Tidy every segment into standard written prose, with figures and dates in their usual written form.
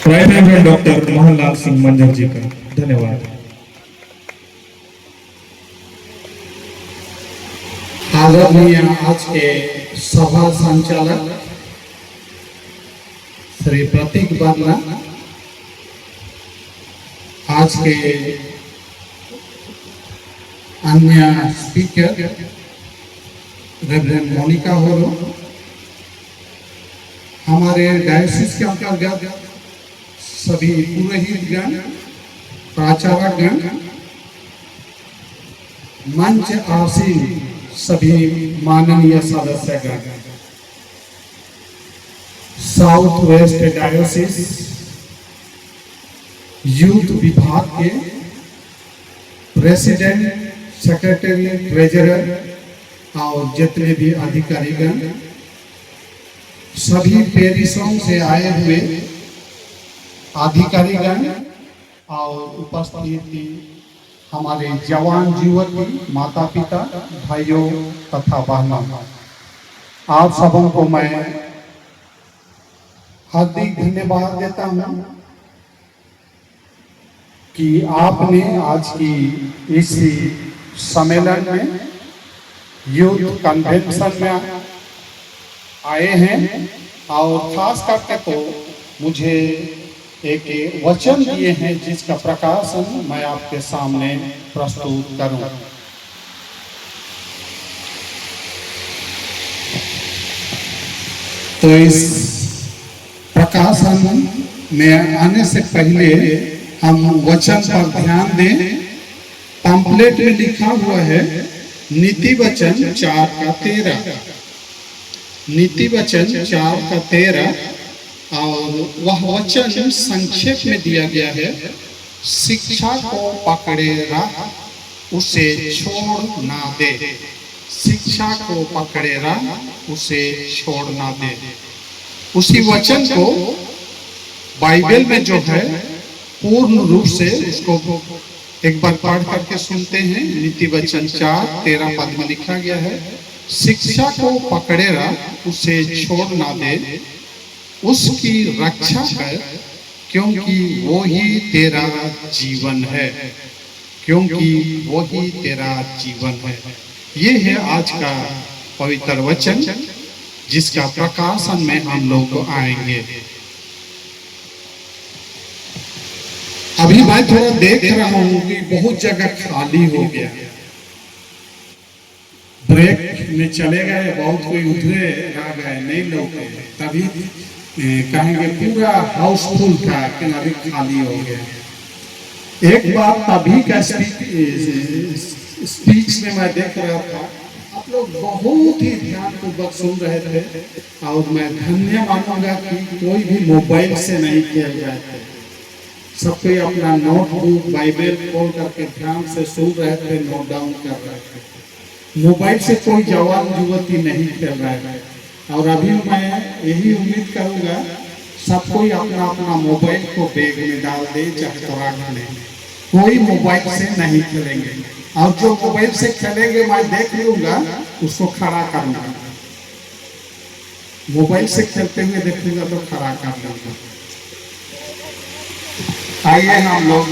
Right hand doctor Mohanlal Singh मंजर जी का धन्यवाद। आदरणीय आज के सभा संचालक श्री प्रतीक वर्मा, आज के अन्य स्पीकर रेवरेंड मोनिका होरो, हमारे डायोसिस के अंतर्गत सभी पुरोहितगण, प्राचार्यगण, मंच आसीन सभी माननीय सदस्यगण, साउथ वेस्ट डायोसिस यूथ विभाग के प्रेसिडेंट, सेक्रेटरी, ट्रेजरर और जितने भी अधिकारीगण, सभी पेरिसों से आए हुए अधिकारीगण और उपस्थित हमारे जवान युवती, माता पिता, भाइयों तथा बहनों, आप सबों को मैं हार्दिक धन्यवाद देता हूं कि आपने आज की इस सम्मेलन में, यूथ कन्वेंशन में आए हैं और खास करके तो मुझे एक वचन दिए हैं जिसका प्रकाशन मैं आपके सामने प्रस्तुत करूं। तो इस प्रकाशन में आने से पहले हम वचन पर ध्यान दें। पैम्फलेट में लिखा हुआ है नीति वचन 4:13, नीति वचन 4:13, और वह वचन संक्षेप में दिया गया है, शिक्षा को पकड़े रख उसे छोड़ ना दे, शिक्षा को पकड़े रख उसे छोड़ ना दे। उसी वचन को बाइबल में जो है पूर्ण रूप से उसको एक बार पढ़ करके सुनते हैं। नीति वचन 4:13 पद में लिखा गया है, शिक्षा को पकड़े रख उसे छोड़ ना दे, उसकी रक्षा कर, क्योंकि वो ही तेरा जीवन है, क्योंकि वो ही तेरा जीवन है। ये है आज का पवित्र वचन जिसका प्रकाशन में हम लोग आएंगे। अभी मैं थोड़ा देख रहा हूं कि बहुत जगह खाली हो गया, ब्रेक में चले गए, बहुत कोई उधरे रह गए, नहीं लोग, तभी कहेंगे पूरा हाउसफुल था कि अभी खाली हो गया। एक बात तभी का स्पीच में मैं देख रहा था, आप लोग बहुत ही ध्यानपूर्वक सुन रहे थे और मैं धन्य मानूंगा कि कोई भी मोबाइल से नहीं खेल रहे थे, सब कोई अपना नोटबुक, बाइबल खोल करके ध्यान से सुन रहे थे, नोट डाउन कर रहे थे। मोबाइल से कोई जवान युवती नहीं खेल रहे थे। और अभी मैं यही उम्मीद करूंगा सब कोई अपना अपना मोबाइल को बैग में डाल दे, चाहे तो रख ले, कोई मोबाइल से नहीं खेलेंगे। और जो मोबाइल से खेलेंगे मैं देख लूंगा, उसको खड़ा करूंगा, मोबाइल से खेलते हुए देखूंगा तो खड़ा कर लूंगा। आइए हम लोग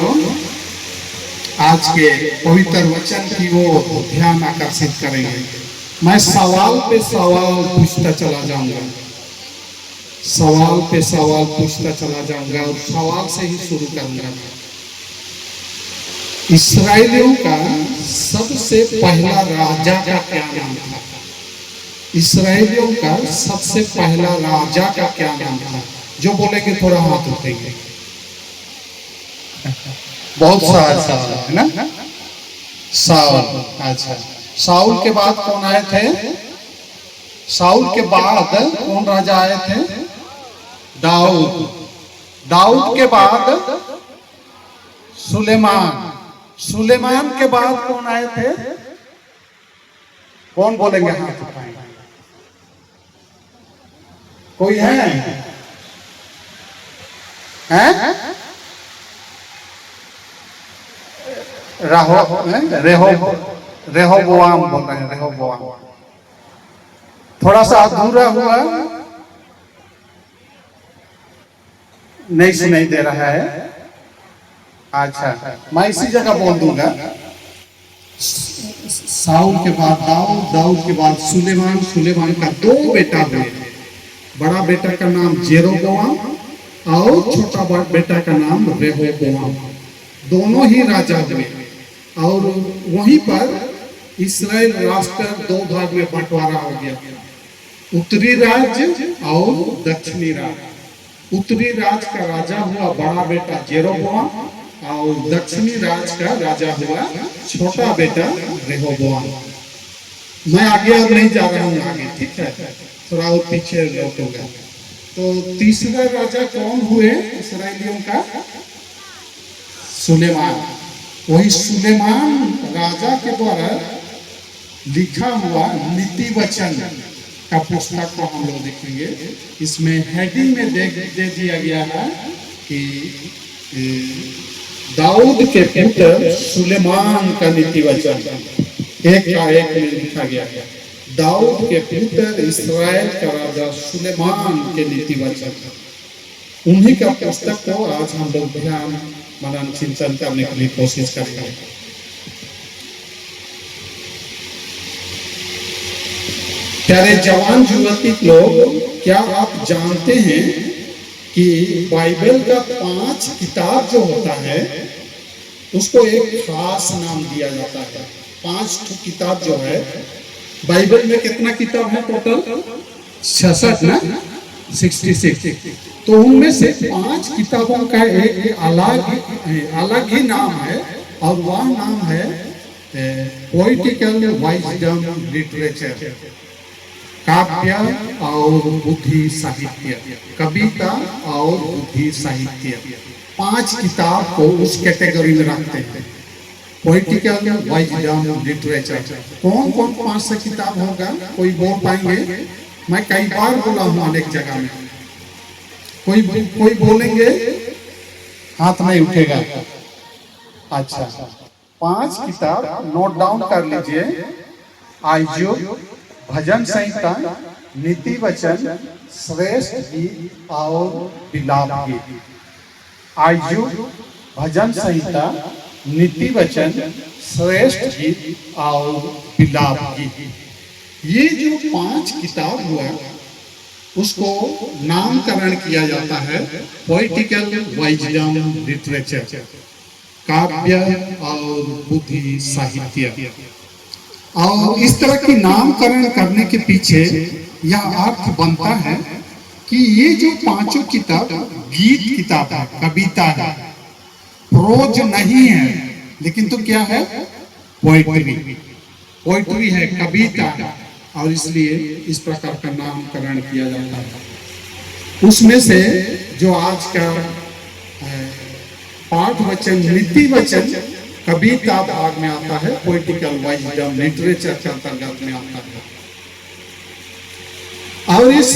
आज के पवित्र वचन की वो ध्यान आकर्षित करेंगे। मैं सवाल पे सवाल पूछता चला जाऊंगा, सवाल पे सवाल पूछता चला जाऊंगा और सवाल से ही शुरू करूंगा। इस्राएलियों का सबसे पहला राजा का क्या नाम था? इस्राएलियों का सबसे पहला राजा का क्या नाम था? जो बोलेंगे थोड़ा हाथ उठाएंगे। बहुत सारा सवाल है ना। साउल, अच्छा, साउल के बाद कौन आए थे? साउल के बाद कौन राजा आए थे? दाऊद। दाऊद के बाद सुलेमान। सुलेमान के बाद कौन आए थे? कौन बोलेंगे हाथ उठाएंगे? कोई है? हैं? रेहोबोआम बोल रहे हैं, रेहोबोआम। थोड़ा सा अधूरा हुआ, नहीं सुनाई दे रहा है? अच्छा, मैं इसी जगह बोल दूंगा। साउल के बाद दाऊद, दाऊद के बाद सुलेमान, सुलेमान का 2 बेटा हुए। बड़ा बेटा का नाम जेरोबोआम और छोटा बेटा का नाम रेहोबोआम। दोनों ही राजा हुए और वहीं पर इस्राएल राष्ट्र 2 भाग में बंटवारा हो गया, उत्तरी राज्य और दक्षिणी राज्य। उत्तरी राज्य का राजा हुआ बड़ा बेटा जेरोबोआम और दक्षिणी राज्य का राजा हुआ छोटा बेटा रेहोबोआम। मैं आगे अब नहीं जा रहा हूँ आगे, ठीक है, थोड़ा और पीछे लौटूंगा। तो तीसरा राजा कौन हुए इस्राएलियों का? सुलेमान। वही सुलेमान राजा के द्वारा लिखा हुआ नीति वचन का पुस्तक को हम लोग देखेंगे। इसमें हेडिंग में दे दिया गया है कि दाऊद के पुत्र सुलेमान का नीति वचन, एक का एक में लिखा गया है। दाऊद के पुत्र इस्राएल का राजा सुलेमान के नीति वचन, उन्हीं का पुस्तक को आज हम लोग ध्यान मनन चिंतन करने के लिए कोशिश करेंगे। प्यारे जवान युवती लोग, क्या आप जानते हैं कि बाइबल का 5 किताब जो होता है उसको एक खास नाम दिया जाता है। 5 किताब जो है बाइबल में, कितना किताब है टोटल? 66 ना, 66। तो उनमें से 5 किताबों का एक अलग ही नाम है और वह नाम है पोइटिकल वाइजडम लिटरेचर, काव्य और बुद्धि साहित्य, कविता और बुद्धि साहित्य। 5 किताब को उस कैटेगरी में रखते हैं, पोइटिकल वाइजडम लिटरेचर। कौन कौन 5 से किताब होगा? कोई बोल पाएंगे? मैं कई बार बोला हूँ अनेक जगह में, कोई बोलेंगे? हाथ नहीं उठेगा। अच्छा, 5 किताब नोट डाउन कर लीजिए। आयुब, भजन संहिता, नीति वचन, श्रेष्ठ गीत और विलाप गीत। आयुब, भजन संहिता, नीति वचन, श्रेष्ठ गीत और विलाप गीत। ये जो 5 किताब हुआ उसको नामकरण किया जाता है पोइटिकल वाइजडम लिटरेचर, काव्य और बुद्धि साहित्य। और इस तरह की नामकरण करने के पीछे यह अर्थ बनता है कि ये जो 5 किताब गीत किताब है, कविता है, प्रोज नहीं है, लेकिन तो क्या है? पोइट्री है, कविता है, और इसलिए इस प्रकार का नामकरण किया जाता है। उसमें से जो आज का पाठ वचन, नीति वचन, कविता भाग में आता है, पोइटिकल वाइजडम लिटरेचर के अंतर्गत में आता है। और इस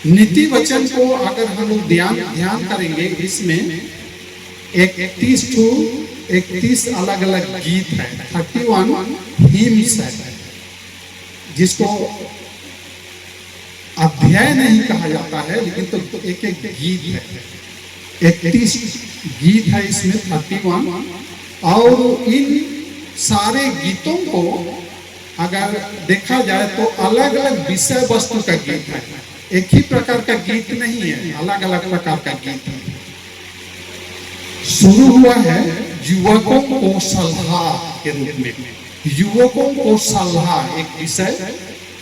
नीति वचन को अगर हम लोग ध्यान करेंगे, इसमें 31 अलग अलग गीत है, 31 हिम्स है, जिसको अध्याय नहीं कहा जाता है, लेकिन तो एक एक गीत है। 31 गीत है इसमें, 31। और इन सारे गीतों को अगर देखा जाए तो अलग अलग विषय वस्तु का गीत है, एक ही प्रकार का गीत नहीं है, अलग अलग प्रकार का गीत है। शुरू हुआ है युवकों को सलाह के रूप में, युवकों को सलाह, एक विषय,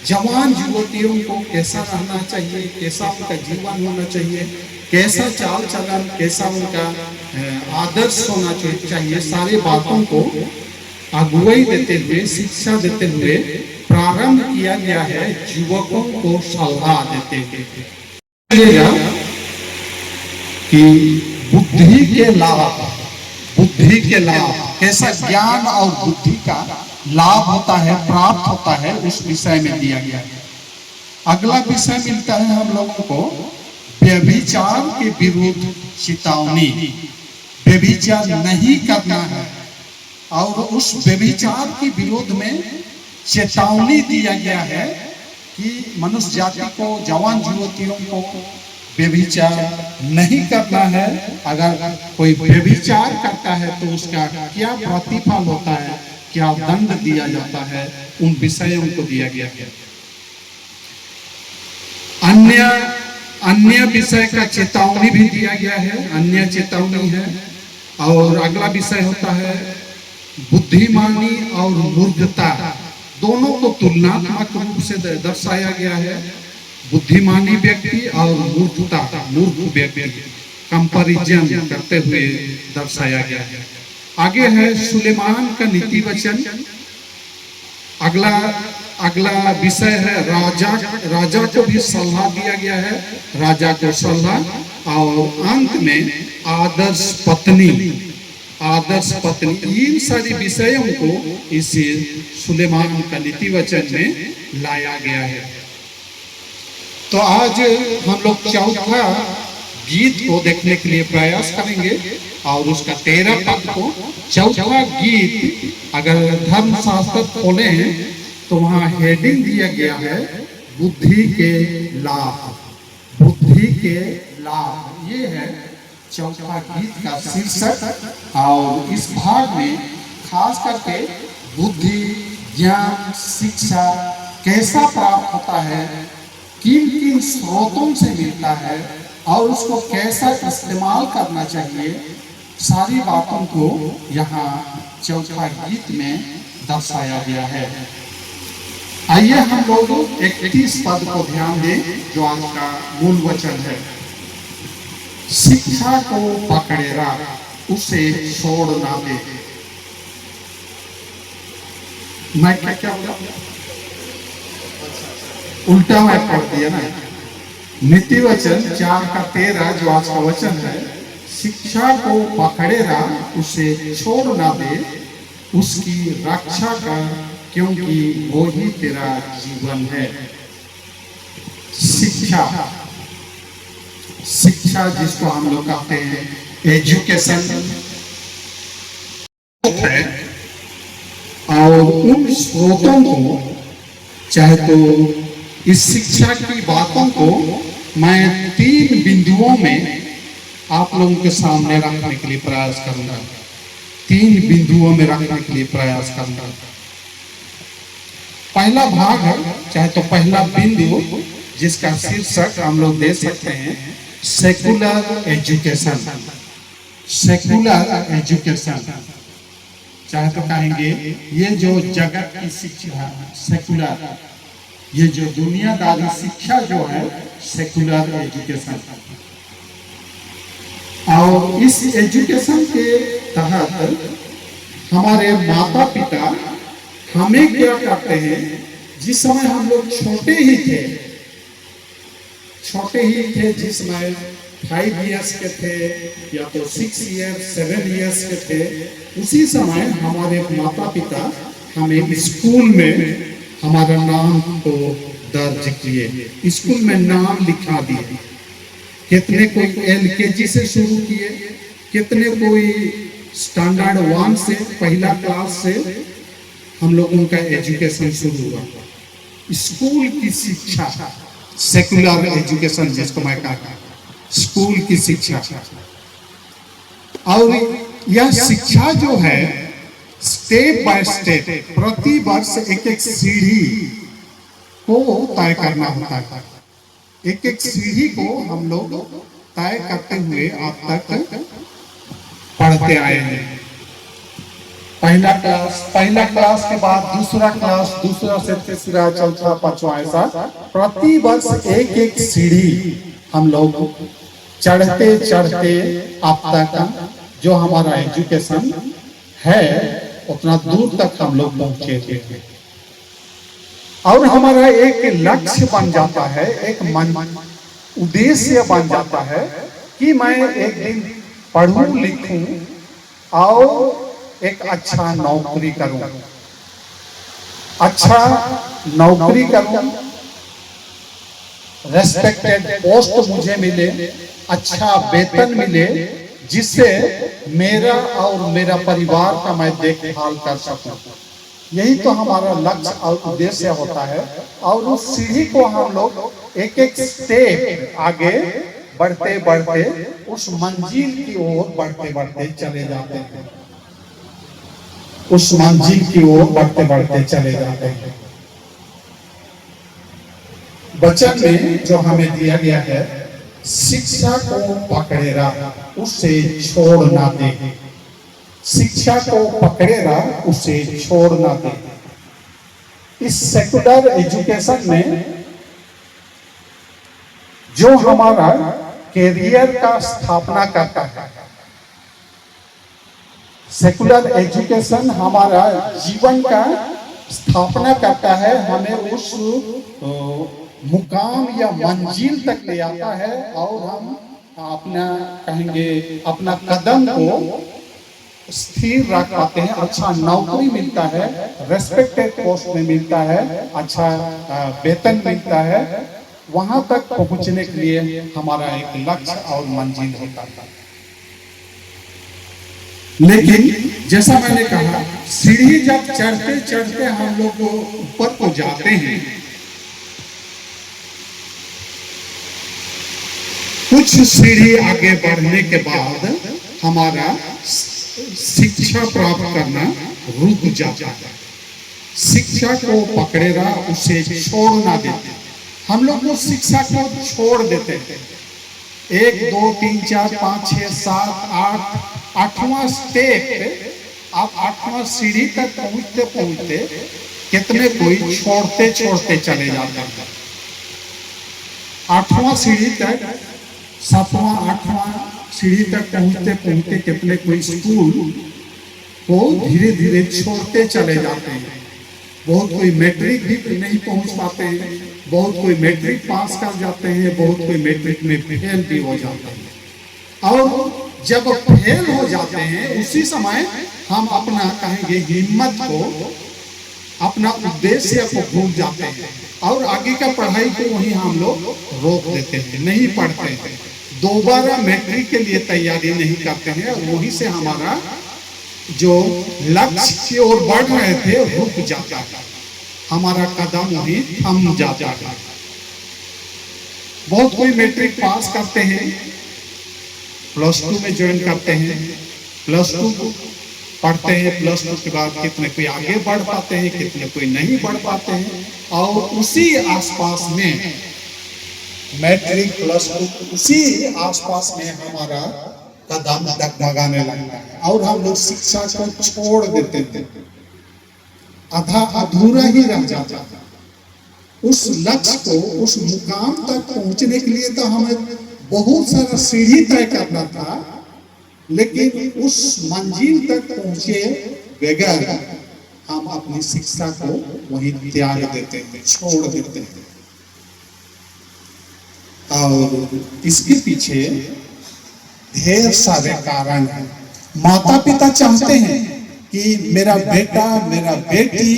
जवान युवतियों को कैसा रहना चाहिए, कैसा उनका जीवन होना चाहिए, कैसा चाल चलन, कैसा उनका आदर्श होना चाहिए, सारी बातों को अगुवाई देते हुए, शिक्षा देते हुए प्रारंभ किया गया है युवकों को सलाह देते हुए कि बुद्धि के लाभ, कैसा ज्ञान और बुद्धि का लाभ होता है, प्राप्त होता है, उस विषय में दिया गया है। अगला विषय मिलता है हम लोगों को व्यभिचार के विरुद्ध चेतावनी, व्यभिचार नहीं करना है, और उस व्यभिचार के विरोध में चेतावनी दिया गया है कि मनुष्य जाति को, जवान युवतियों को व्यभिचार नहीं करना है। अगर कोई व्यभिचार करता है तो उसका क्या प्रतिफल होता है, क्या दंड दिया जाता है, उन विषयों को दिया गया है। अन्य विषय का चेतावनी भी दिया गया है, अन्य चेतावनी है। और अगला विषय होता है बुद्धिमानी और मूर्खता, दोनों को तुलनात्मक रूप से दर्शाया गया है। बुद्धिमानी व्यक्ति और मूर्ख व्यक्ति कंपैरिजन करते हुए दर्शाया गया है। आगे है सुलेमान का नीति वचन। अगला विषय है राजा को भी सलाह दिया गया है, राजा को सलाह। और अंत में आदर्श पत्नी, इन सारी विषयों को इस सुलेमान का नीति वचन में लाया गया है। तो आज हम लोग चौथा गीत को देखने के लिए प्रयास करेंगे और उसका 13 पद को। चौथा गीत अगर धर्मशास्त्र खोले हैं तो वहाँ हेडिंग दिया गया है बुद्धि के लाभ। बुद्धि के लाभ, ये है चौथा गीत का शीर्षक। और इस भाग में खास करके बुद्धि, ज्ञान, शिक्षा कैसा प्राप्त होता है, किन किन स्रोतों से मिलता है और उसको कैसा इस्तेमाल करना चाहिए, सारी बातों को यहाँ चौथा गीत में दर्शाया गया है। आइए हम लोग 31 पद को ध्यान दें जो आज का मूल वचन है। शिक्षा को पकड़ेगा, उसे छोड़ ना दे। मैं क्या बोला, उल्टा मैं पढ़ दिया ना। नीति वचन 4 का 13 जो आज का वचन है, शिक्षा को पकड़ेगा, उसे छोड़ ना दे, उसकी रक्षा कर, क्योंकि वो ही तेरा जीवन है। शिक्षा जिसको हम लोग कहते हैं एजुकेशन है। और उन स्रोतों को, चाहे तो इस शिक्षा की बातों को मैं 3 बिंदुओं में आप लोगों के सामने रखने के लिए प्रयास करूंगा। 3 बिंदुओं में रखने के लिए प्रयास करूंगा। पहला भाग है, चाहे तो पहला बिंदु जिसका शीर्षक हम लोग दे सकते हैं सेकुलर एजुकेशन। सेकुलर एजुकेशन, चाहे तो कहेंगे ये जो जगत की शिक्षा है सेकुलर, ये जो दुनियादारी शिक्षा जो है सेकुलर एजुकेशन। और इस एजुकेशन के तहत हमारे माता पिता हमें क्या करते हैं, जिस समय हम लोग छोटे ही थे, जिस समय 5 इयर्स के थे या तो 6 इयर्स 7 इयर्स के थे, उसी समय हमारे माता पिता हमें स्कूल में हमारा नाम को दर्ज किए, स्कूल में नाम लिखा दिए। कितने कोई LKG से शुरू किए, कितने कोई स्टैंडर्ड 1 से, पहला क्लास से हम लोगों का एजुकेशन शुरू हुआ। स्कूल की शिक्षा, सेकुलर एजुकेशन जिसको मैं कहता हूँ, स्कूल की शिक्षा। और यह शिक्षा जो है स्टेप बाय स्टेप, प्रति वर्ष एक सीढ़ी को तय करना होता है। एक सीढ़ी को हम लोग तय करते हुए अब तक पढ़ते आए हैं। पहला क्लास के बाद दूसरा क्लास, दूसरा से तीसरा, चौथा, पांचवा, ऐसा प्रति वर्ष एक सीढ़ी हम लोग चढ़ते अब तक जो हमारा एजुकेशन है उतना दूर तक हम लोग पहुंचे थे। और हमारा एक लक्ष्य बन जाता है, एक उद्देश्य बन जाता है कि मैं एक दिन पढ़ूं लिखूं और एक अच्छा नौकरी करूं, रेस्पेक्टेड पोस्ट मुझे मिले, अच्छा वेतन मिले, जिससे मेरा और मेरा परिवार का मैं देखभाल कर सकूं। यही तो हमारा लक्ष्य और उद्देश्य होता है। और उस सीढ़ी को हम लोग एक स्टेप आगे बढ़ते बढ़ते उस मंजिल की ओर बढ़ते बढ़ते चले जाते हैं, उस मंजिल की ओर बढ़ते बढ़ते चले जाते हैं। वचन में जो हमें दिया गया है, शिक्षा को पकड़े रह उसे छोड़ ना दे, शिक्षा को पकड़े रह उसे छोड़ ना दे। इस सेकुलर एजुकेशन में जो हमारा कैरियर का स्थापना करता है, सेकुलर एजुकेशन हमारा जीवन का स्थापना करता है, हमें उस मुकाम या मंजिल तक ले आता है और हम अपना कहेंगे अपना कदम को स्थिर रख पाते हैं, अच्छा नौकरी मिलता है, रेस्पेक्टेड पोस्ट में मिलता है, अच्छा वेतन मिलता है। वहां तक पहुंचने के लिए हमारा एक लक्ष्य और मंजिल होता है। लेकिन जैसा मैंने कहा, सीढ़ी जब चढ़ते चढ़ते हम लोग ऊपर को जाते हैं, कुछ सीढ़ी आगे बढ़ने के बाद हमारा शिक्षा प्राप्त करना रुक जाता है। शिक्षा को पकड़े रह उसे छोड़ ना देते। हम लोग वो शिक्षा को छोड़ देते हैं। 1 2 3 4 5 6 7 8 8वां स्टेप, आप 8वां सीढ़ी तक पहुंचते पहुंचते कितने कोई छोड़ते छोड़ते चले जाते हैं। 8वां सीढ़ी तक, 7वां 8वां सीढ़ी तक पहुंचते पहुंचते कितने कोई स्कूल को धीरे धीरे छोड़ते चले जाते हैं। बहुत कोई मैट्रिक भी नहीं पहुंच पाते हैं, बहुत कोई मैट्रिक पास कर जाते हैं, बहुत कोई मैट्रिक में फेल भी हो जाते हैं। और जब फेल हो जाते हैं उसी समय हम अपना कहेंगे हिम्मत को, अपना उद्देश्य को भूल जाते हैं और आगे का पढ़ाई को वहीं हम लोग रोक देते हैं, नहीं पढ़ते हैं, दोबारा मैट्रिक के लिए तैयारी नहीं करते हैं और वहीं से हमारा जो लक्ष्य की ओर बढ़ रहे थे रुक जाता है, हमारा कदम वहीं थम जाता है। बहुत कोई मैट्रिक पास करते हैं, +2 में ज्वाइन करते हैं, +2 पढ़ते हैं, +2 के बाद कितने कोई आगे बढ़ पाते हैं, कितने कोई नहीं बढ़ पाते हैं और उसी आसपास में मैट्रिक +2 उसी आसपास में हमारा कदम डगमगाने लगता है और हम लोग शिक्षा को छोड़ देते थे, आधा अधूरा ही रह जाता था। उस लक्ष्य को, उस मुकाम तक पहुंचने के लिए तो हमें बहुत सारा सीढ़ी तय करना था, लेकिन उस मंजिल तक पहुंचे बगैर हम अपनी शिक्षा को वहीं त्याग देते हैं, छोड़ देते हैं। और इसके पीछे ढेर सारे कारण हैं। माता पिता चाहते हैं कि मेरा बेटा, मेरा बेटी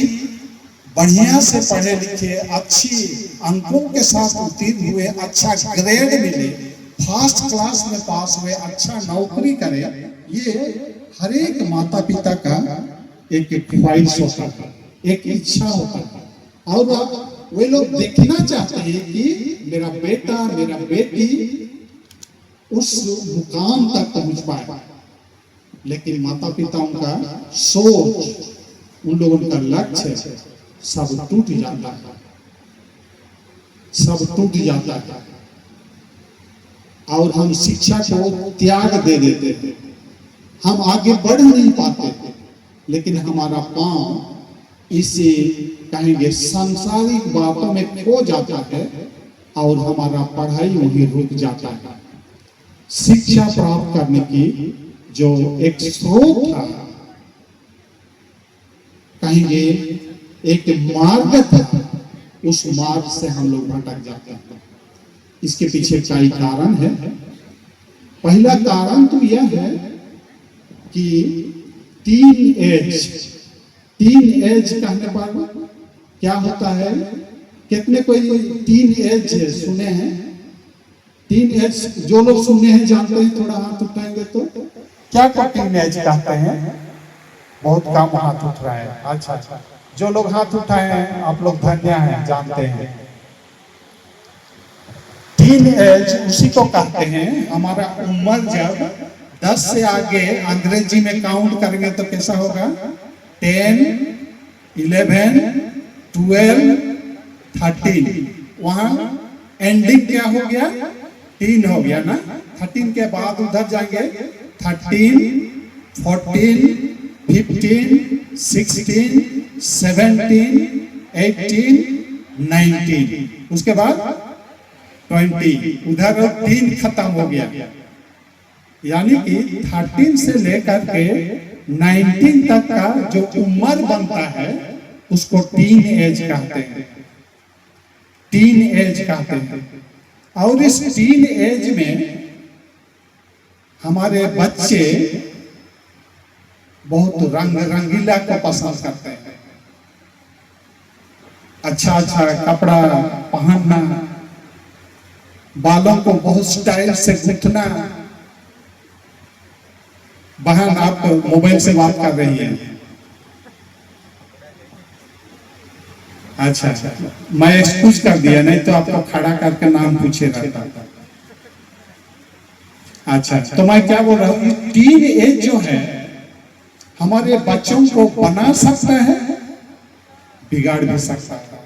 बढ़िया से पढ़े लिखे, अच्छी अंकों के साथ उत्तीर्ण हुए, अच्छा ग्रेड मिले, फर्स्ट क्लास में पास हुए, अच्छा नौकरी करे। ये हर एक माता पिता का एक ख्वाहिश होता है, एक इच्छा होता है और वे लोग देखना चाहते हैं कि मेरा बेटा, मेरा बेटी उस मुकाम तक पहुंच पाए। लेकिन माता पिताओं का सोच, उन लोगों का लक्ष्य सब टूट जाता है, सब टूट जाता है और हम शिक्षा को त्याग दे देते थे। हम आगे बढ़ नहीं पाते थे, लेकिन हमारा पांव इसे कहेंगे सांसारिक बातों में खो जाता है और हमारा पढ़ाई वहीं रुक जाता है। शिक्षा प्राप्त करने की जो एक स्रोत था, कहेंगे एक मार्ग था, उस मार्ग से हम लोग भटक जाते हैं। इसके पीछे कई कारण है। पहला कारण तो यह है कि टीन एज कहने पर क्या होता है, कितने कोई टीन एज सुने हैं? टीन एज जो लोग सुने हैं जानते हैं, थोड़ा हाथ उठाएंगे तो क्या क्या टीन एज कहते हैं? बहुत कम हाथ उठ रहा है। अच्छा, जो लोग हाथ उठाए हैं आप लोग धन्य हैं, जानते हैं। टीन एज उसी को कहते हैं। हमारा उम्र जब 10 से आगे अंग्रेजी में काउंट करेंगे तो कैसा होगा? 10, 11, 12, 13। वहां एंडिंग क्या हो गया? 3 हो गया ना। 13 के बाद उधर जाएंगे 13, 14, 15, 16, 17, 18, 19, उसके बाद 20। उधर 3 खत्म हो गया। यानी कि 13 से लेकर के 19 तक का जो उम्र बनता है उसको टीन एज कहते हैं। टीन एज कहते हैं। और इस टीन एज में हमारे बच्चे बहुत रंग रंगीला को पसंद करते हैं। अच्छा अच्छा कपड़ा पहनना, बालों को बहुत स्टाइल से गूंथना। बहन आप मोबाइल से बात कर रही हैं? अच्छा, मैं एक्सक्यूज कर दिया, नहीं तो आपको खड़ा करके नाम पूछे रहता। अच्छा, तो मैं क्या बोल रहा हूँ, टीन एज जो है हमारे बच्चों को बना सकता है, बिगाड़ भी सकता है।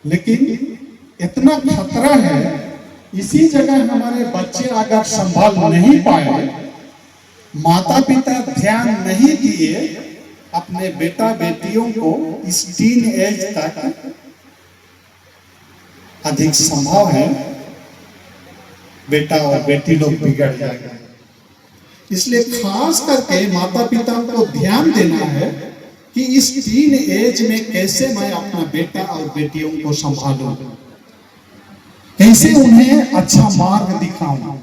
लेकिन इतना खतरा है, इसी जगह हमारे बच्चे अगर संभाल नहीं पाए, माता पिता ध्यान नहीं दिए अपने बेटा बेटियों को इस टीन एज तक, अधिक संभव है बेटा और बेटी लोग बिगड़ जाएगा। इसलिए खास करके माता पिता को ध्यान देना है कि इस टीन एज में कैसे मैं अपना बेटा और बेटियों को संभालूं, कैसे उन्हें अच्छा मार्ग दिखाऊं,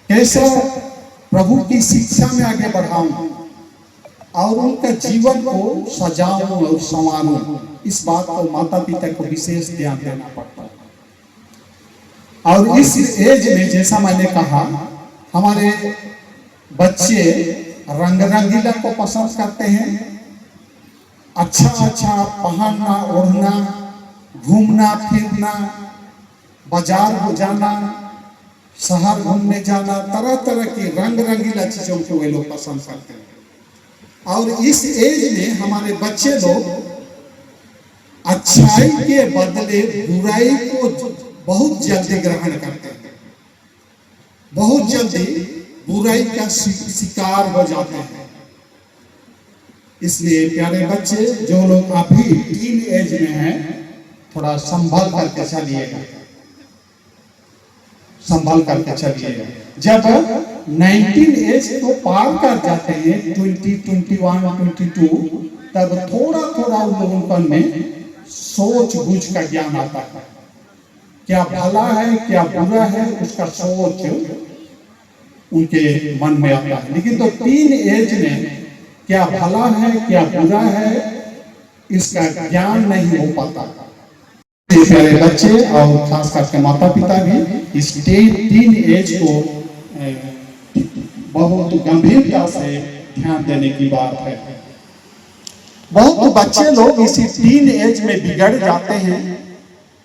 कैसे प्रभु की शिक्षा में आगे बढ़ाऊं और उनका जीवन को सजाऊं और संवारूं। इस बात को माता पिता को विशेष ध्यान देना पड़ता है। और इस एज में जैसा मैंने कहा, हमारे बच्चे रंग रंगीला को पसंद करते हैं। अच्छा अच्छा पहनना, ओढ़ना, घूमना फिरना, बाजार जाना, शहर घूमने जाना, तरह तरह की रंग रंगीला चीजों को वे लोग पसंद करते हैं। और इस एज में हमारे बच्चे लोग अच्छाई के बदले बुराई को बहुत जल्दी ग्रहण करते हैं, बहुत जल्दी बुराई का शिकार हो जाते हैं। इसलिए प्यारे बच्चे, जो लोग अभी टीन एज में हैं, थोड़ा संभल करके चलिएगा, संभल करके चलिएगा। जब 19 एज को पार कर जाते हैं, 20, 21, 22, तब थोड़ा थोड़ा उन लोगों में सोच बूझ का ज्ञान आता है। क्या भला है क्या बुरा है, उसका सोच उनके मन में आता है। लेकिन तो टीन एज में क्या भला है क्या बुरा है, इसका ज्ञान नहीं हो पाता। प्यारे बच्चे और खास करके माता पिता भी इस टीन एज को बहुत गंभीरता से ध्यान देने की बात है। बहुत बच्चे लोग इसी टीन एज में बिगड़ जाते हैं।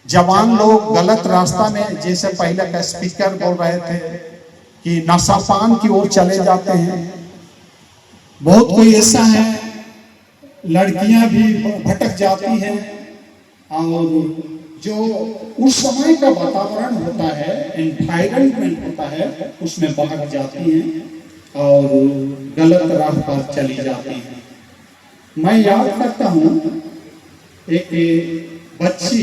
जवान लोग गलत रास्ता में, जैसे पहले का स्पीकर बोल रहे थे कि नशापान की ओर चले जाते हैं। बहुत कोई ऐसा है, लड़कियां भी भटक जाती हैं और जो उस समय का वातावरण होता है, एनवायरनमेंट होता है, उसमें बहक जाती हैं और गलत राह पर चली जाती हैं। मैं याद करता हूँ एक बच्ची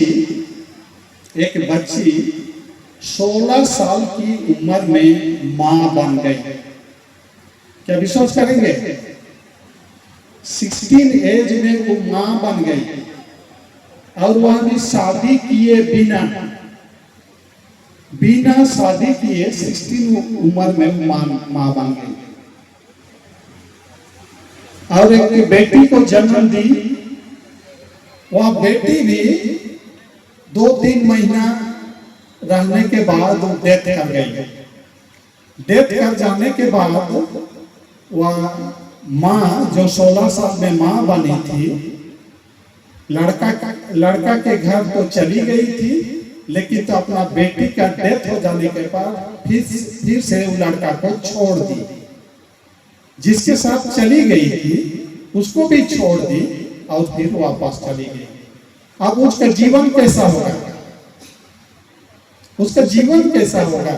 16 साल की उम्र में मां बन गई। क्या विश्वास करेंगे? 16 एज में वो मां बन गई और वह भी शादी किए बिना शादी किए 16 उम्र में मां बन गई और एक बेटी को जन्म दी। वह बेटी भी 2-3 महीना रहने के बाद डेथ कर गई। डेथ कर जाने के बाद वह माँ जो 16 साल में माँ बनी थी, लड़का के घर तो चली गई थी लेकिन तो अपना बेटी का डेथ हो जाने के बाद फिर से वो लड़का को छोड़ दी, जिसके साथ चली गई थी उसको भी छोड़ दी और फिर वापस चली गई। अब उसका जीवन कैसा होगा? उसका जीवन कैसा होगा?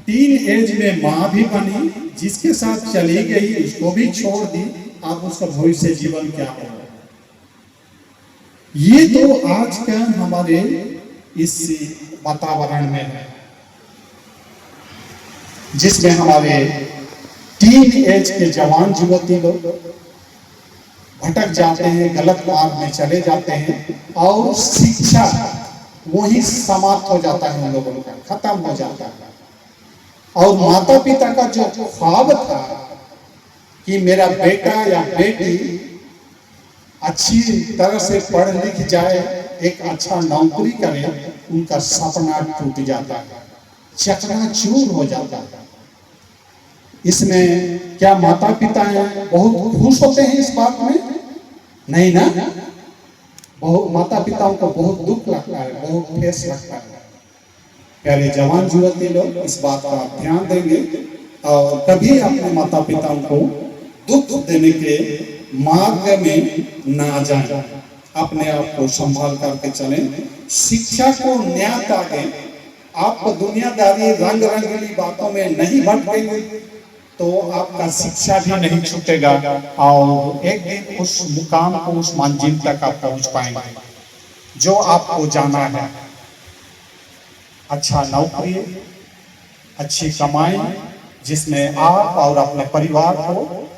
टीन एज में माँ भी बनी, जिसके साथ चली गई उसको भी छोड़ दी, अब उसका भविष्य जीवन क्या होगा? ये तो आज का हमारे इस वातावरण में है, जिसमें हमारे टीन एज के जवान युवती लोग भटक जाते हैं, गलत मार्ग में चले जाते हैं और शिक्षा वही समाप्त हो जाता है, उन लोगों का खत्म हो जाता है। और माता पिता का जो ख्वाब था कि मेरा बेटा या बेटी अच्छी तरह से पढ़ लिख जाए, एक अच्छा नौकरी करे, उनका सपना टूट जाता है, चकनाचूर हो जाता है। इसमें क्या माता पिता बहुत खुश होते हैं इस बात में? नहीं ना, बहुत माता पिताओं को बहुत दुख लगता है, बहुत ठेस लगता है। प्यारे जवान युवती लोग इस बात का ध्यान देंगे और कभी अपने माता पिताओं को दुख देने के मार्ग में ना जाए, अपने आप को संभाल करके चलें, शिक्षा को न्याय दें। आप दुनियादारी रंग रंगीली बातों में नहीं भटकेंगे तो आपका शिक्षा भी नहीं छूटेगा और एक दिन उस मुकाम को, उस मंजिल तक आप पहुंच पाएंगे जो आपको जाना है। अच्छा नौकरी, अच्छी कमाई, जिसमें आप और अपने परिवार को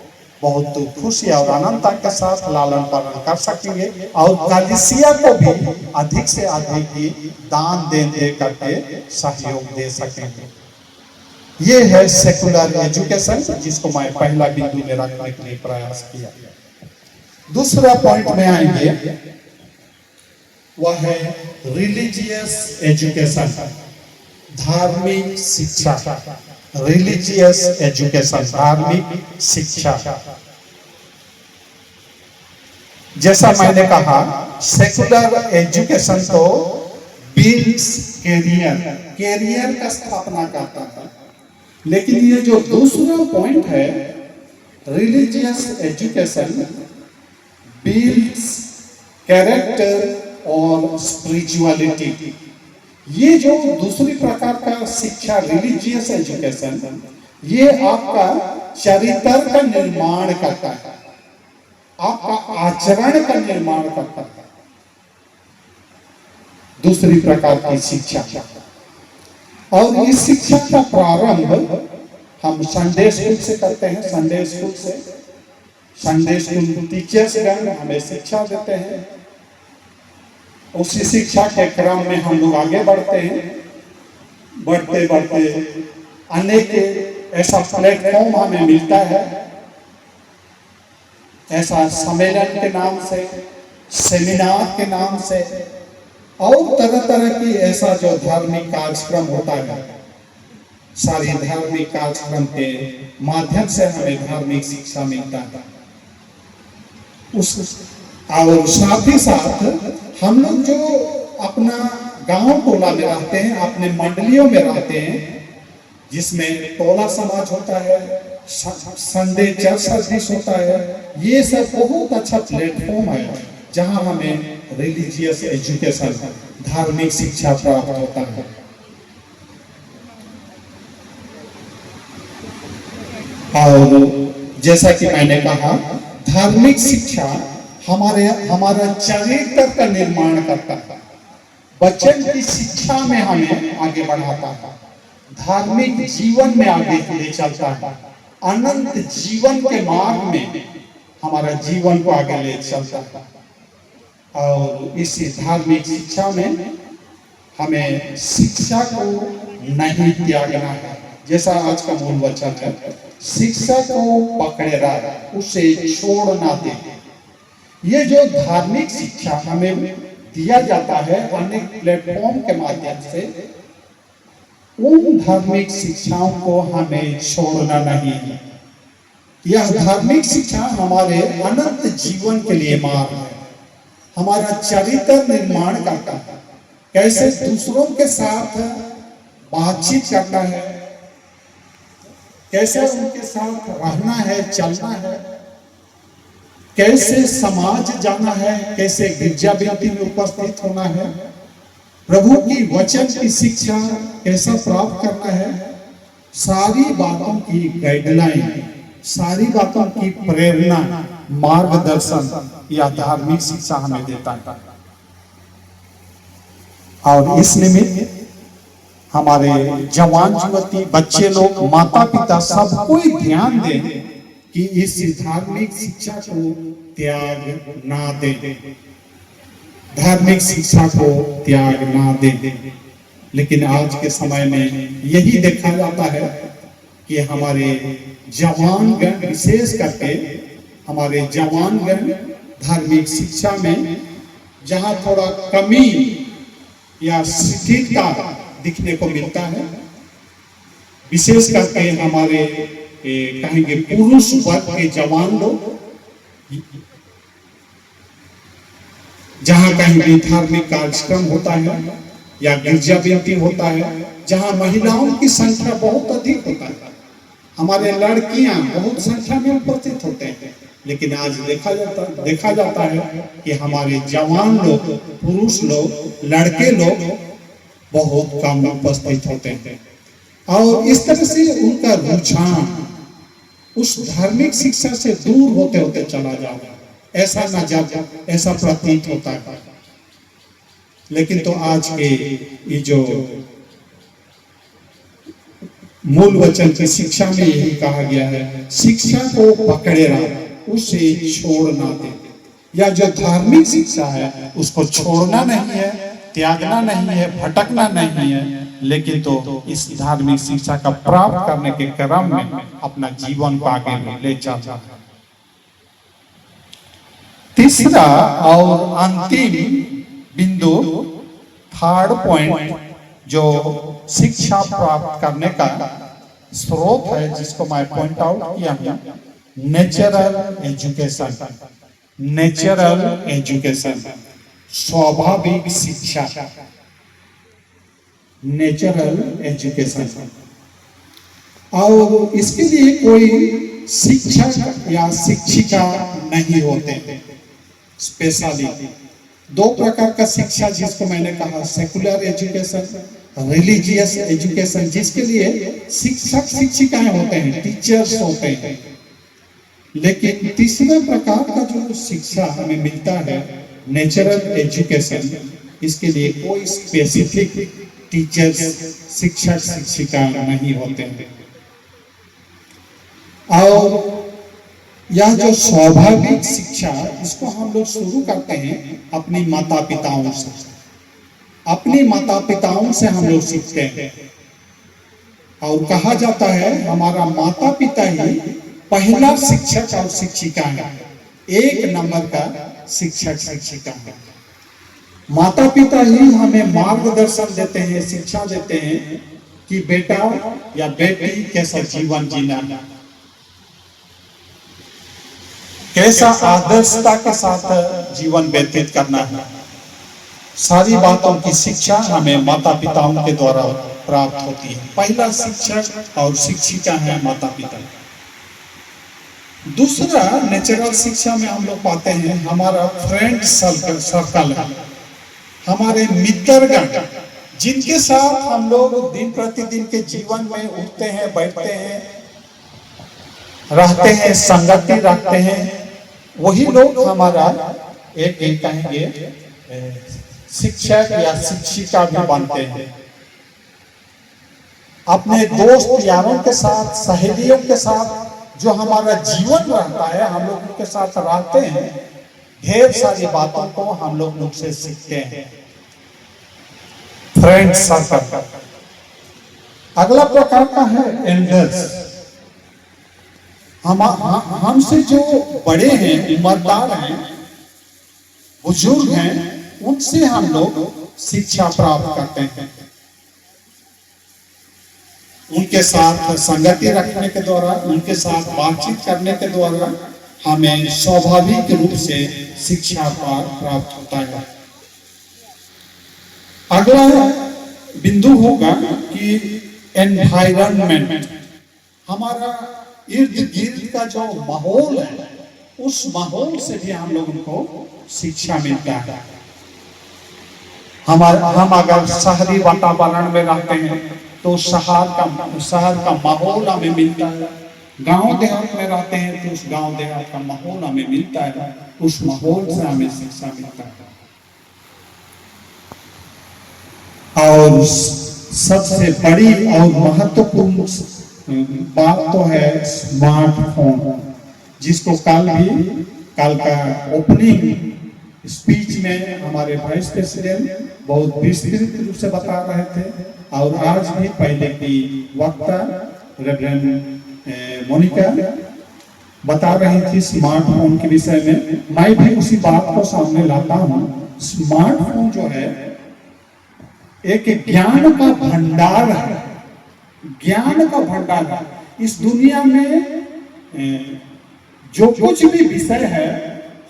बहुत खुशी और आनंदता के साथ लालन पालन कर सकेंगे और कलीसिया को भी अधिक से अधिक दान दे करके सहयोग दे सकेंगे। ये है सेकुलर एजुकेशन, जिसको मैं पहला बिंदु में रखने के लिए प्रयास किया। दूसरा पॉइंट में आएंगे, वह है रिलीजियस एजुकेशन, धार्मिक शिक्षा। रिलीजियस एजुकेशन, धार्मिक शिक्षा। जैसा मैंने कहा, सेकुलर एजुकेशन तो बिल्ड्स कैरियर का स्थापना करता है, लेकिन ये जो दूसरा पॉइंट है, रिलीजियस एजुकेशन बिल्ड्स कैरेक्टर और स्पिरिचुअलिटी। ये जो दूसरी प्रकार का शिक्षा, रिलीजियस एजुकेशन, ये आपका चरित्र का निर्माण करता है, आपका आचरण का निर्माण करता है। दूसरी प्रकार की शिक्षा, और इस शिक्षा का प्रारंभ हम संडे स्कूल से करते हैं। संडे स्कूल से, संडे स्कूल टीचर्स हमें शिक्षा देते हैं। उसी शिक्षा के क्रम में हम लोग आगे बढ़ते हैं। बढ़ते बढ़ते अनेक ऐसा प्लेटफॉर्म हमें मिलता है, ऐसा सम्मेलन के नाम से, सेमिनार के नाम से, और तरह तरह की ऐसा जो धार्मिक कार्यक्रम होता है, सारी धार्मिक कार्यक्रम के माध्यम से हमें धार्मिक शिक्षा मिलता है। उस और साथ ही साथ हम लोग जो अपना गांव टोला में रहते हैं, अपने मंडलियों में रहते हैं, जिसमें टोला समाज होता है, संडे चर्च सर्विस होता है, ये सब बहुत अच्छा प्लेटफॉर्म है जहां हमें रिलीजियस एजुकेशन, धार्मिक शिक्षा प्राप्त होता है। और जैसा कि मैंने कहा, धार्मिक शिक्षा हमारा चरित्र का निर्माण करता है, वचन की शिक्षा में हमें आगे बढ़ाता है, धार्मिक जीवन में आगे ले चलता है, अनंत जीवन के मार्ग में हमारा जीवन को आगे ले चलता है। और इसी धार्मिक शिक्षा में हमें शिक्षा को नहीं त्यागना है, जैसा आज का मूल वचन है, शिक्षा को पकड़े रह, उसे छोड़ना दे। ये जो धार्मिक शिक्षा हमें दिया जाता है अनेक प्लेटफॉर्म के माध्यम से, उन धार्मिक शिक्षाओं को हमें छोड़ना नहीं है। यह धार्मिक शिक्षा हमारे अनंत जीवन के लिए मार्ग है, हमारा चरित्र निर्माण करता है, कैसे दूसरों के साथ बातचीत करना है, कैसे उनके साथ रहना है, चलना है, कैसे समाज जाना है, कैसे गिरजा बेदी में उपस्थित होना है, प्रभु की वचन की शिक्षा कैसा प्राप्त करना है, सारी बातों की गाइडलाइन, सारी बातों की प्रेरणा, मार्गदर्शन या धार्मिक शिक्षा हमें देता है। और इस निमित्त हमारे जवान युवती, बच्चे लोग, माता पिता सब कोई ध्यान दें कि इस धार्मिक शिक्षा को त्याग ना दें, धार्मिक शिक्षा को त्याग ना दें। लेकिन आज के समय में यही देखा जाता है कि हमारे जवानगण, विशेष करके हमारे जवानगण धार्मिक शिक्षा में जहाँ थोड़ा कमी या शिथिलता दिखने को मिलता है, विशेष करके हमारे कहेंगे पुरुष वर्ग के जवान लोग, जहां कहीं भी धार्मिक कार्यक्रम होता है या गिरजा बेदी होता है, जहां महिलाओं की संख्या बहुत अधिक होता है, हमारे लड़कियां बहुत संख्या में उपस्थित होते हैं, लेकिन आज देखा जाता है कि हमारे जवान लोग, पुरुष लोग, लड़के लोग बहुत कम उपस्थित होते हैं। और इस तरह से उनका रुझान उस धार्मिक शिक्षा से दूर होते होते चला जाता है, ऐसा प्रतीत होता है। लेकिन तो आज के ये जो मूल वचन की शिक्षा में यही कहा गया है, शिक्षा को पकड़े रहो, उसे छोड़ना दे। या जो धार्मिक शिक्षा है उसको छोड़ना नहीं है, त्यागना नहीं है, भटकना नहीं है, लेकिन तो इस धार्मिक शिक्षा का प्राप्त करने के क्रम में अपना जीवन को आगे ले चलना। तीसरा और अंतिम बिंदु, थर्ड पॉइंट, जो शिक्षा प्राप्त करने का स्रोत है, जिसको मैं पॉइंट आउट किया हूं, नेचुरल एजुकेशन। नेचुरल एजुकेशन, स्वाभाविक शिक्षा, नेचुरल एजुकेशन। और इसके लिए कोई शिक्षक या शिक्षिका नहीं होते। स्पेशली दो प्रकार का शिक्षा, जिसको मैंने कहा सेकुलर एजुकेशन, रिलीजियस एजुकेशन, जिसके लिए शिक्षक शिक्षिकाएं होते हैं, टीचर्स होते हैं। लेकिन तीसरे प्रकार का जो शिक्षा हमें मिलता है, नेचुरल एजुकेशन, इसके लिए कोई स्पेसिफिक टीचर्स, शिक्षक शिक्षिका नहीं होते हैं। और यह जो स्वाभाविक शिक्षा, इसको हम लोग शुरू करते हैं अपनी माता पिताओं से। अपनी माता पिताओं से हम लोग सीखते हैं। और कहा जाता है हमारा माता पिता ही पहला शिक्षक और शिक्षिका है, एक नंबर का शिक्षक शिक्षिका है। माता पिता ही हमें मार्गदर्शन देते हैं, शिक्षा देते हैं कि बेटा या बेटी कैसा जीवन जीना है, कैसा आदर्शता के साथ जीवन व्यतीत करना है। सारी बातों की शिक्षा हमें माता पिताओं के द्वारा प्राप्त होती है। पहला शिक्षक और शिक्षिका है माता पिता। दूसरा नेचुरल शिक्षा में हम लोग पाते हैं हमारा फ्रेंड सर्कल है, हमारे मित्रगण, जिनके साथ हम लोग दिन प्रतिदिन के जीवन में उठते हैं, बैठते हैं, रहते हैं, संगति रखते हैं, वही लोग हमारा एक कहेंगे शिक्षक या शिक्षिका भी बनते हैं। अपने दोस्त यारों के साथ, सहेलियों के साथ जो हमारा जीवन रहता है, हम लोग उनके साथ रहते हैं, ढेर सारी बातों को हम लोग उनसे सीखते हैं। Friend circle. अगला प्रकार का है एल्डर्स। हमसे जो बड़े हैं, उम्रदार हैं, बुजुर्ग हैं, उनसे हम लोग शिक्षा प्राप्त करते हैं। उनके साथ संगति रखने के द्वारा, उनके साथ बातचीत करने के द्वारा हमें स्वाभाविक रूप से शिक्षा प्राप्त होता है। अगला बिंदु होगा कि एनवायरनमेंट, हमारा इर्द गिर्द का जो माहौल है उस माहौल से भी हम लोगों को शिक्षा मिलता है। हम अगर शहरी वातावरण में रहते हैं तो शहर का माहौल हमें मिलता है। गांव देहात में रहते हैं तो उस गांव देहात का माहौल हमें मिलता है, उस माहौल से हमें शिक्षा मिलता है। और सबसे बड़ी और महत्वपूर्ण बात तो है स्मार्टफोन, जिसको कल का ओपनिंग स्पीच में हमारे वाइस प्रेसिडेंट बहुत विस्तृत रूप से बता रहे थे, और आज भी पहले की वक्ता रेवरेंड मोनिका बता रही थी स्मार्टफोन के विषय में। मैं भी उसी बात को सामने लाता हूँ। स्मार्टफोन जो है एक ज्ञान का भंडार है, ज्ञान का भंडार है। इस दुनिया में जो कुछ भी विषय है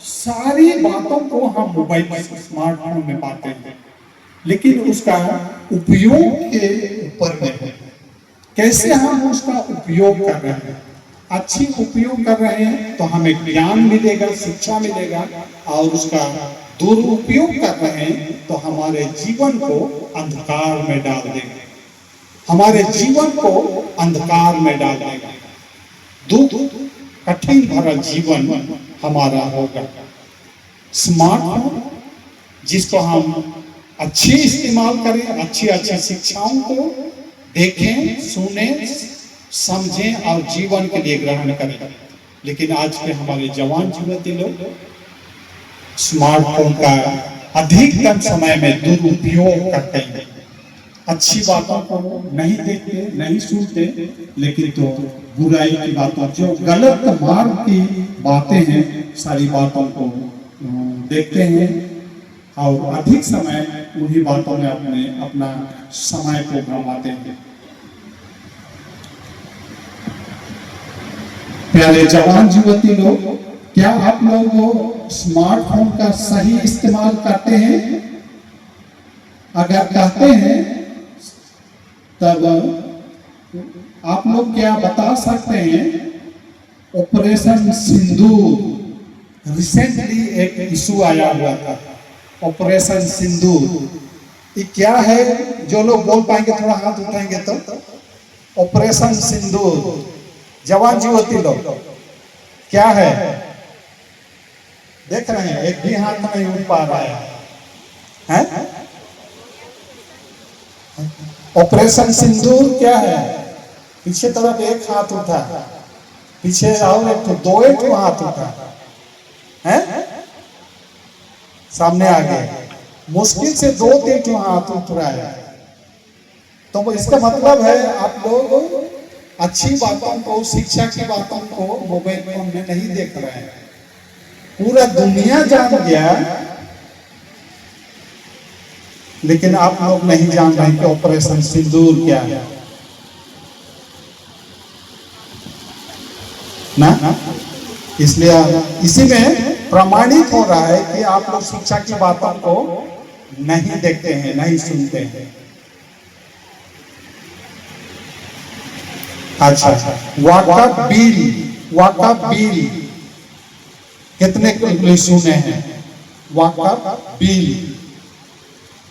सारी बातों को हम मोबाइल स्मार्टफोन में पाते हैं, लेकिन उसका उपयोग के ऊपर है, कैसे हम उसका उपयोग कर रहे हैं। अच्छी उपयोग कर रहे हैं तो हमें ज्ञान मिलेगा, शिक्षा मिलेगा, और उसका दुरुपयोग कर रहे हैं तो हमारे जीवन को अंधकार में डाल देगा, हमारे जीवन को अंधकार में डाल देगा। दुख कठिन भरा जीवन हमारा होगा। स्मार्टफोन जिसको हम अच्छी इस्तेमाल करें, अच्छी अच्छी शिक्षाओं को देखें, सुने, समझें और जीवन के लिए ग्रहण करें। लेकिन आज के हमारे जवान युवती लोग स्मार्टफोन का अधिकतम समय में दुरुपयोग करते हैं, अच्छी बातों को नहीं देखते, नहीं सुनते, लेकिन तो बुराई की बातों, जो गलत मार्ग की बातें हैं, सारी बातों को देखते हैं और अधिक समय उन्हीं बातों में अपना समय को गंवाते हैं। प्यारे जवान युवती लोग, क्या आप लोग स्मार्टफोन का सही इस्तेमाल करते हैं? अगर करते हैं तब आप लोग क्या बता सकते हैं? ऑपरेशन सिंदूर रिसेंटली एक इशू आया हुआ था, ऑपरेशन सिंदूर। ये क्या है? जो लोग बोल पाएंगे थोड़ा हाथ उठाएंगे तो। ऑपरेशन सिंदूर, जवान युवती लोग क्या है? देख रहे हैं, एक भी हाथ नहीं उठ पा रहा है। ऑपरेशन सिंदूर क्या है? पीछे तरफ एक हाथ उठा, पीछे और एक तो दो एक हाथ उठा है, सामने आगे मुश्किल से 2-3 हाथ उठ रहा है। तो इसका मतलब है आप लोग अच्छी बातों को, शिक्षा की बातों को मोबाइल फोन में नहीं देख रहे हैं। पूरा दुनिया जान गया, लेकिन आप लोग नहीं जान रहे कि ऑपरेशन सिंदूर क्या है ना। इसलिए इसी में प्रमाणित हो रहा है कि आप लोग शिक्षा की बातों को नहीं देखते हैं, नहीं सुनते हैं। अच्छा, वाकफ बिल कितने को सुने हैं? वाकफ बिल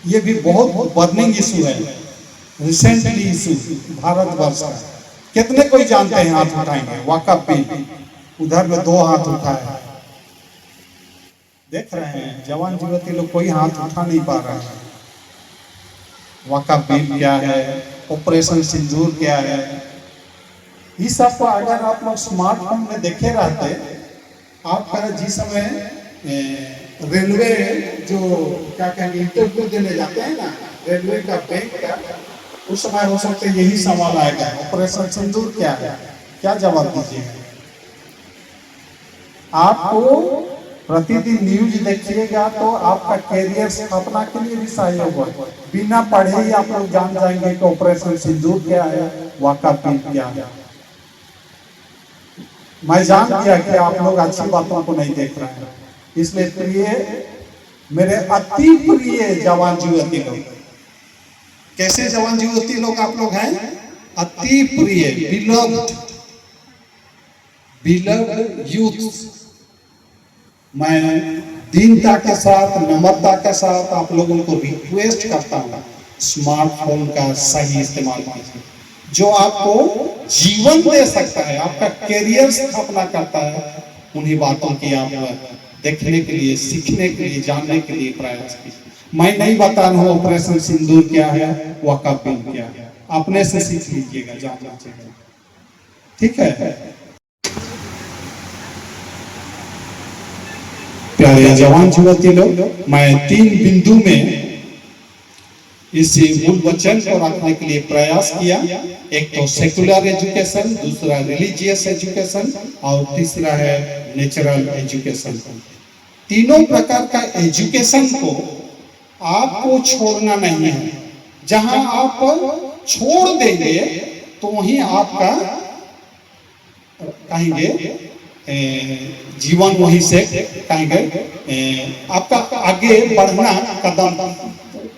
ये भी बहुत बर्निंग इशू है, रिसेंटली इशू भारतवर्ष का। कितने कोई जानते हैं? हाथ उठाएंगे। वाकफ बिल, उधर में 2 हाथ उठाए, देख रहे हैं जवान युवती लोग कोई हाथ उठा नहीं पा रहा है। वाकफ बिल क्या है? ऑपरेशन सिंदूर क्या है? इस सब को अगर आप लोग स्मार्टफोन में देखे रहते, आपका जिस समय रेलवे जो क्या कहेंगे इंटरव्यू देने जाते हैं ना, रेलवे का बैंक का, उस समय हो सकता है यही सवाल आएगा, ऑपरेशन सिंदूर क्या है? क्या जवाब दीजिएगा? आपको प्रतिदिन न्यूज देखिएगा तो आपका कैरियर स्थापना के लिए भी सहयोग होगा। बिना पढ़े ही आप लोग जान जाएंगे कि ऑपरेशन सिंदूर क्या है, वाकफ बिल क्या है। मैं जान गया कि आप लोग अच्छी बातों को नहीं देख रहे हैं, इसलिए प्रिय, मेरे अति प्रिय जवान युवती लोग, कैसे जवान युवती लोग आप लोग हैं? अति प्रिय, बिलव्ड यूथ। मैं दीनता के साथ, नम्रता के साथ आप लोगों को रिक्वेस्ट करता हूँ, स्मार्टफोन का सही इस्तेमाल कीजिए। जो आपको जीवन दे सकता है, आपका कैरियर स्थापना करता है, उन्हीं बातों की आप देखने के लिए, सीखने के लिए, जानने के लिए प्रयास कीजिए। मैं नहीं बता रहा हूँ ऑपरेशन सिंदूर क्या है, वक़्फ़ बिल क्या है, अपने से सीख लीजिएगा, जानना चाहिए। ठीक है प्यारे जवान युवती लोग, मैं 3 बिंदु में इस मूल वचन को रखने के लिए प्रयास किया। एक तो सेकुलर एजुकेशन, दूसरा रिलीजियस एजुकेशन और तीसरा है नेचुरल एजुकेशन। तीनों प्रकार का एजुकेशन को आपको छोड़ना नहीं है। जहां आप छोड़ देंगे तो वहीं आपका कहेंगे जीवन वहीं से कहेंगे आपका आगे बढ़ना कदम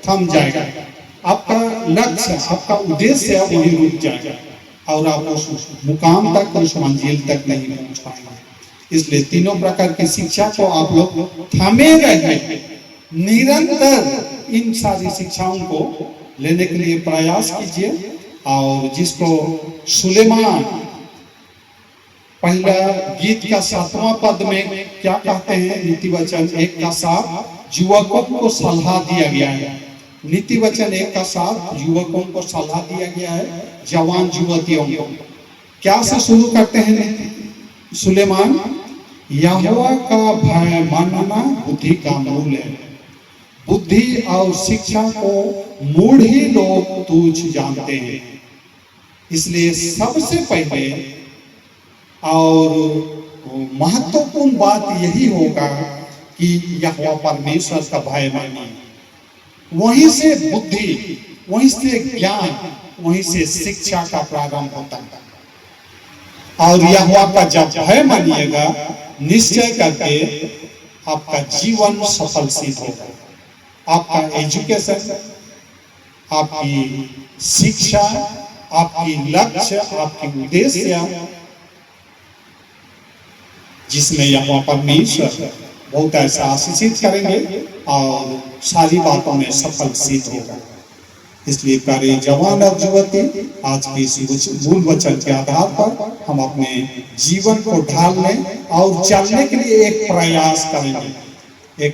थम जाएगा, आपका लक्ष्य, आपका उद्देश्य वहीं रुक जाएगा और आप उस मुकाम तक, उस मंजिल तक नहीं पहुंच पाएंगे। इसलिए तीनों प्रकार की शिक्षा को आप लोग थामे रहिए, निरंतर इन सारी शिक्षाओं को लेने के लिए प्रयास कीजिए। और जिसको सुलेमान पहला गीत का 7वां पद में क्या कहते हैं, नीति वचन 1 का 7 युवकों को सलाह दिया गया है। नीति वचन 1 का 7 युवकों को सलाह दिया गया है, जवान युवतियों को। क्या से शुरू करते हैं सुलेमान? यहोवा का भय मानना बुद्धि का मूल है। बुद्धि और शिक्षा को मूढ़ ही लोग तुच्छ जानते हैं। इसलिए सबसे पहले और महत्वपूर्ण बात यही होगा कि यहोवा परमेश्वर का भय मानिए। वहीं से बुद्धि, वहीं से ज्ञान, वहीं से शिक्षा का प्रारंभ होता है। और यहोवा का जब भय मानिएगा, निश्चय करके आपका जीवन सफल सिद्ध होगा। आपका एजुकेशन, आपकी शिक्षा, आपकी लक्ष्य, आपकी उद्देश्य जिसमें यहोवा परमेश्वर बहुत ऐसा आशीषित करेंगे और सारी बातों में सफल सिद्ध होगा। इसलिए प्यारे जवान और युवती, आज के इस मूल वचन के आधार पर हम अपने जीवन को ढालने और चलने के लिए एक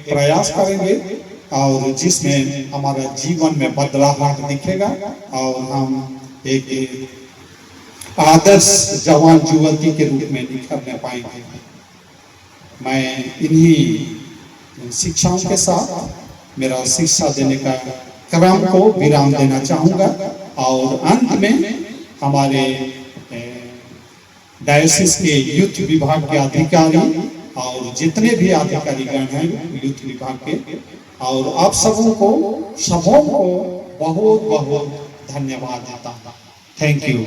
प्रयास करेंगे और जिसमें हमारा जीवन में बदलाव दिखेगा और हम एक आदर्श जवान युवती के रूप में निखरने पाएंगे। मैं इन्हीं शिक्षाओं के साथ मेरा शिक्षा देने का क्रम को विराम देना चाहूँगा और अंत में हमारे डायोसिस के यूथ विभाग के अधिकारी और जितने भी अधिकारीगण हैं यूथ विभाग के, और आप सबों को बहुत बहुत धन्यवाद देता हूँ। Thank you.